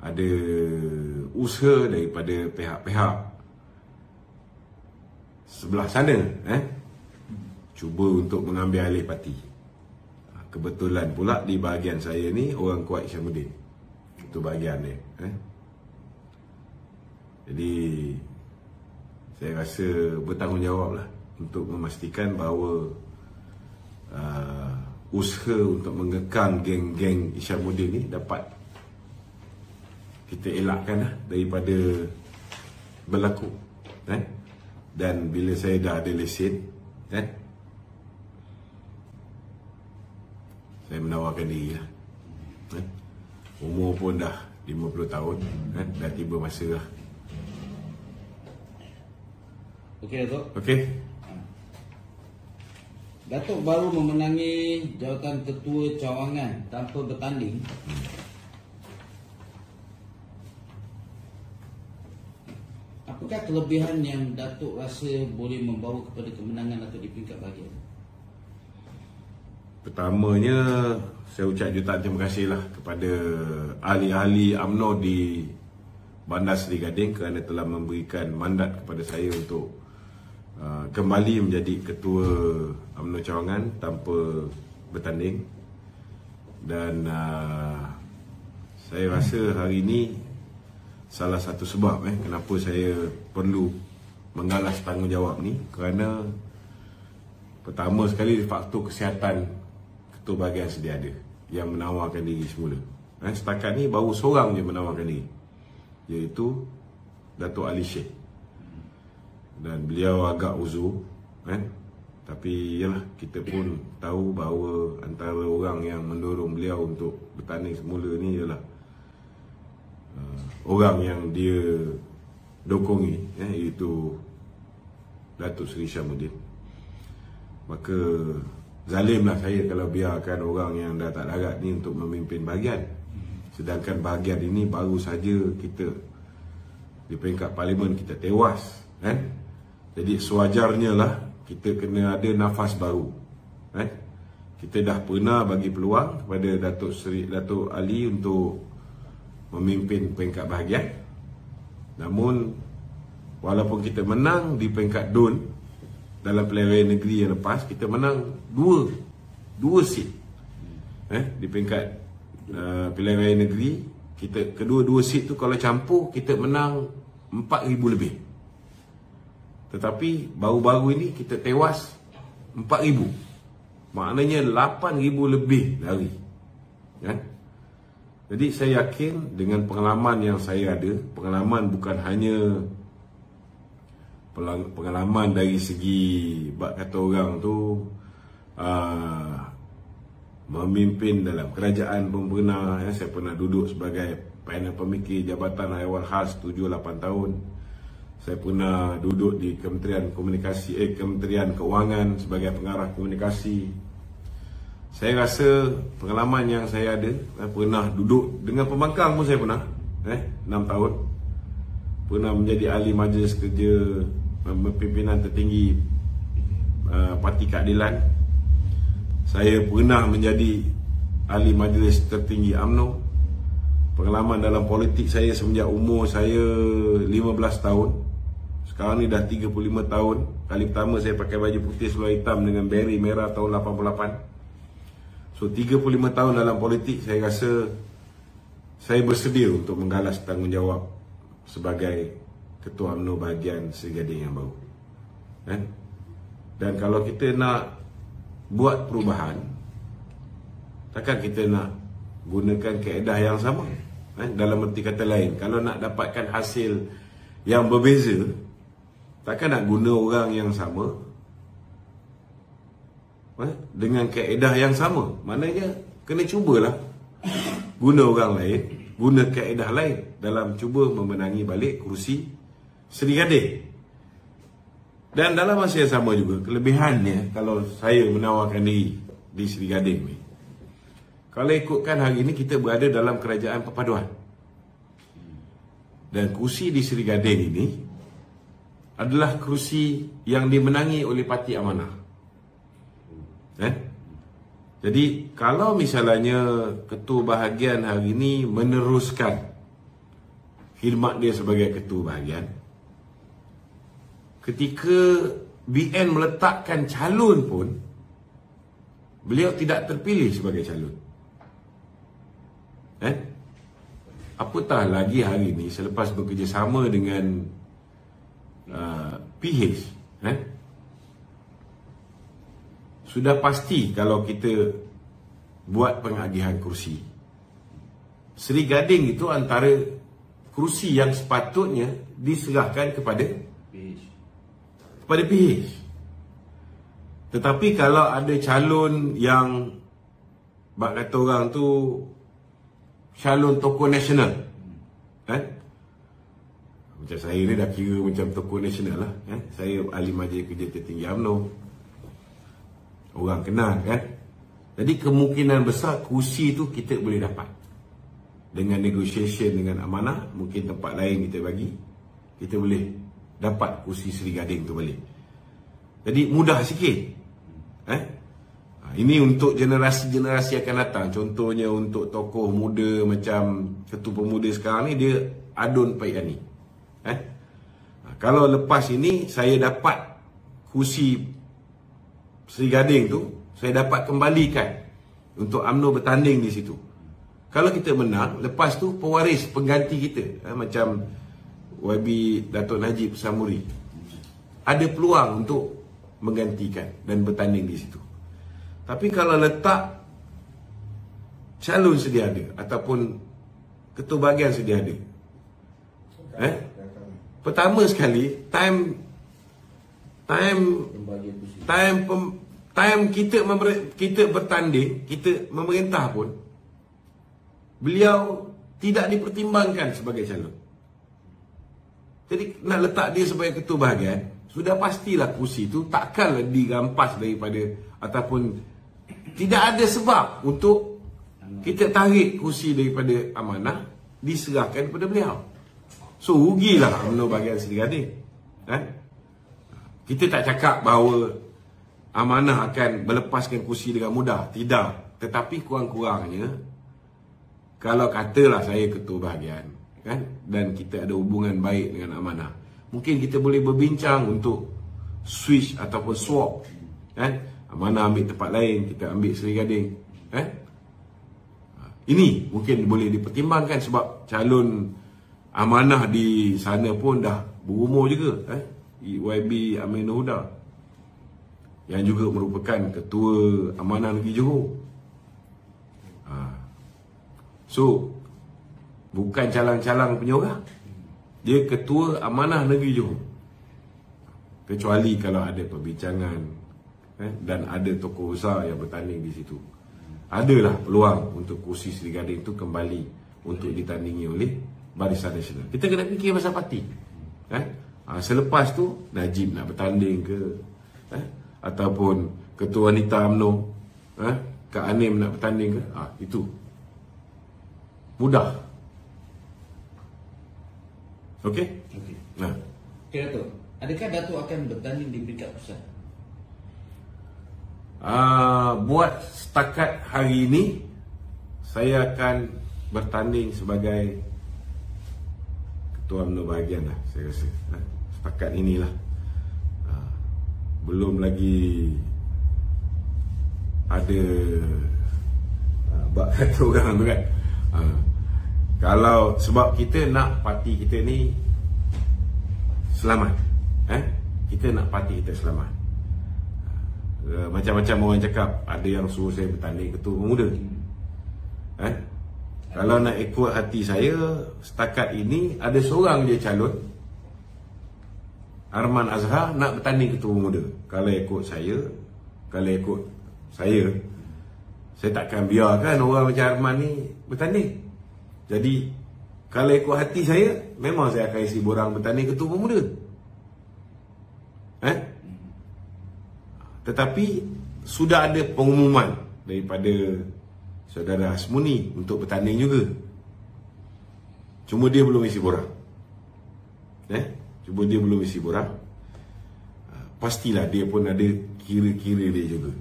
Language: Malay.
ada usaha daripada pihak-pihak sebelah sana cuba untuk mengambil alih parti. Kebetulan pula di bahagian saya ni orang kuat Isyamuddin. Itu bahagian dia. Jadi saya rasa bertanggungjawab lah untuk memastikan bahawa usaha untuk mengekang geng-geng Isyamuddin ni dapat kita elakkan lah daripada berlaku. Dan bila saya dah ada lesen, saya menawarkan diri lah. Umur pun dah 50 tahun, dah tiba masa lah. Okey Datuk. Okey. Datuk baru memenangi jawatan ketua cawangan tanpa bertanding. Apakah kelebihan yang Datuk rasa boleh membawa kepada kemenangan Datuk di peringkat bahagian? Pertamanya, saya ucap jutaan terima kasih lah kepada ahli-ahli UMNO di Bandar Seri Gading kerana telah memberikan mandat kepada saya untuk kembali menjadi ketua UMNO cawangan tanpa bertanding. Dan saya rasa hari ini salah satu sebab kenapa saya perlu menggalas tanggungjawab ni, kerana pertama sekali faktor kesihatan ketua bahagian sedia ada yang menawarkan diri semula. Setakat ni baru seorang je menawarkan diri, iaitu Datuk Ali Sheikh. Dan beliau agak uzur, tapi yalah, kita pun tahu bahawa antara orang yang mendorong beliau untuk bertanding semula ni ialah orang yang dia dokongi, iaitu Datuk Seri Isyamuddin. Maka zalimlah saya kalau biarkan orang yang dah tak larat ni untuk memimpin bahagian. Sedangkan bahagian ini baru saja kita di peringkat parlimen kita tewas, Jadi sewajarnya lah kita kena ada nafas baru. Kita dah pernah bagi peluang kepada Datuk Ali untuk memimpin peringkat bahagian. Namun walaupun kita menang di peringkat DUN dalam pilihan raya negeri yang lepas, kita menang dua seat. Di peringkat pilihan raya negeri, kita kedua-dua seat tu kalau campur kita menang 4,000 lebih. Tetapi baru-baru ini kita tewas 4,000. Maknanya 8,000 lebih lari. Jadi saya yakin dengan pengalaman yang saya ada, pengalaman bukan hanya pengalaman dari segi bak kata orang tu memimpin dalam kerajaan pun pernah. Saya pernah duduk sebagai panel pemikir Jabatan Haiwan Khas 7-8 tahun. Saya pernah duduk di Kementerian Kementerian Keuangan sebagai pengarah komunikasi. Saya rasa pengalaman yang saya ada, pernah duduk dengan pembangkang pun saya pernah 6 tahun. Pernah menjadi ahli majlis kerja pimpinan tertinggi Parti Keadilan. Saya pernah menjadi ahli majlis tertinggi UMNO. Pengalaman dalam politik saya semenjak umur saya 15 tahun. Sekarang ni dah 35 tahun. Kali pertama saya pakai baju putih seluar hitam dengan beri merah tahun 88. So 35 tahun dalam politik, saya rasa saya bersedia untuk menggalas tanggungjawab sebagai ketua UMNO bahagian Seri Gading yang baru. Dan kalau kita nak buat perubahan, takkan kita nak gunakan kaedah yang sama. Dalam erti kata lain, kalau nak dapatkan hasil yang berbeza, takkan nak guna orang yang sama dengan kaedah yang sama. Maknanya kena cubalah guna orang lain, guna kaedah lain dalam cuba memenangi balik kerusi Seri Gading. Dan dalam masa yang sama juga, kelebihannya kalau saya menawarkan diri di Seri Gading ni, kalau ikutkan hari ini kita berada dalam kerajaan perpaduan, dan kerusi di Seri Gading ini adalah kerusi yang dimenangi oleh Parti Amanah. Jadi kalau misalnya ketua bahagian hari ini meneruskan khidmat dia sebagai ketua bahagian, ketika BN meletakkan calon pun, beliau tidak terpilih sebagai calon. Apatah lagi hari ini selepas bekerjasama dengan PH, sudah pasti kalau kita buat pengagihan kursi, Seri Gading itu antara kursi yang sepatutnya diserahkan kepada PH. Tetapi kalau ada calon yang bak kata orang tu calon tokoh nasional, macam saya ni dah kira macam tokoh nasional lah, saya ahli majlis kerja tertinggi UMNO, orang kenal kan. Jadi kemungkinan besar kursi tu kita boleh dapat dengan negotiation dengan amanah. Mungkin tempat lain kita bagi, kita boleh dapat kursi Seri Gading tu balik. Jadi mudah sikit. Ini untuk generasi-generasi akan datang. Contohnya untuk tokoh muda macam Ketua Pemuda sekarang ni, dia Adun Payani. Kalau lepas ini saya dapat kursi Seri Gading tu, saya dapat kembalikan untuk UMNO bertanding di situ. Kalau kita menang, lepas tu pewaris pengganti kita, macam YB Dato' Najib Samuri, ada peluang untuk menggantikan dan bertanding di situ. Tapi kalau letak calon sedia ada ataupun ketua bahagian sedia ada, pertama sekali time kita bertanding, kita memerintah pun, beliau tidak dipertimbangkan sebagai calon. Jadi nak letak dia sebagai ketua bahagian, sudah pastilah kursi itu takkanlah dirampas daripada, ataupun tidak ada sebab untuk kita tarik kursi daripada amanah diserahkan kepada beliau. So rugilah UMNO bahagian Seri Gading. Kita tak cakap bahawa amanah akan melepaskan kursi dengan mudah, tidak. Tetapi kurang-kurangnya, kalau katalah saya ketua bahagian, dan kita ada hubungan baik dengan amanah, mungkin kita boleh berbincang untuk switch ataupun swap. Amanah ambil tempat lain, kita ambil Seri Gading. Ini mungkin boleh dipertimbangkan sebab calon amanah di sana pun dah berumur juga. YB Aminul Huda, yang juga merupakan ketua amanah negeri Johor. So bukan calang-calang penyorah, dia ketua amanah negeri Johor. Kecuali kalau ada perbincangan dan ada tokoh besar yang bertanding di situ, adalah peluang untuk kursi Seri Gading itu kembali untuk ditandingi oleh Barisan Nasional. Kita kena fikir pasal parti. Selepas tu Najib nak bertanding ke, ataupun ketua wanita UMNO, Kak Anim nak bertanding ke, itu mudah. Okey? Okey Dato', adakah Dato' akan bertanding di peringkat pusat? Buat setakat hari ini, saya akan bertanding sebagai ketua UMNO bahagian lah, saya rasa. Setakat inilah, belum lagi ada bak kata orang tu kan. Kalau sebab kita nak parti kita ni selamat, kita nak parti kita selamat. Macam-macam orang cakap, ada yang suruh saya bertanding ketua pemuda. Kalau nak ikut hati saya, setakat ini ada seorang je calon, Arman Azhar, nak bertanding ketua pemuda. Kalau ikut saya takkan biarkan orang macam Arman ni bertanding. Jadi kalau ikut hati saya, memang saya akan isi borang bertanding ketua pemuda. Tetapi sudah ada pengumuman daripada saudara Hasmuni untuk bertanding juga. Cuma dia belum isi borang. Pastilah dia pun ada kira-kira dia juga.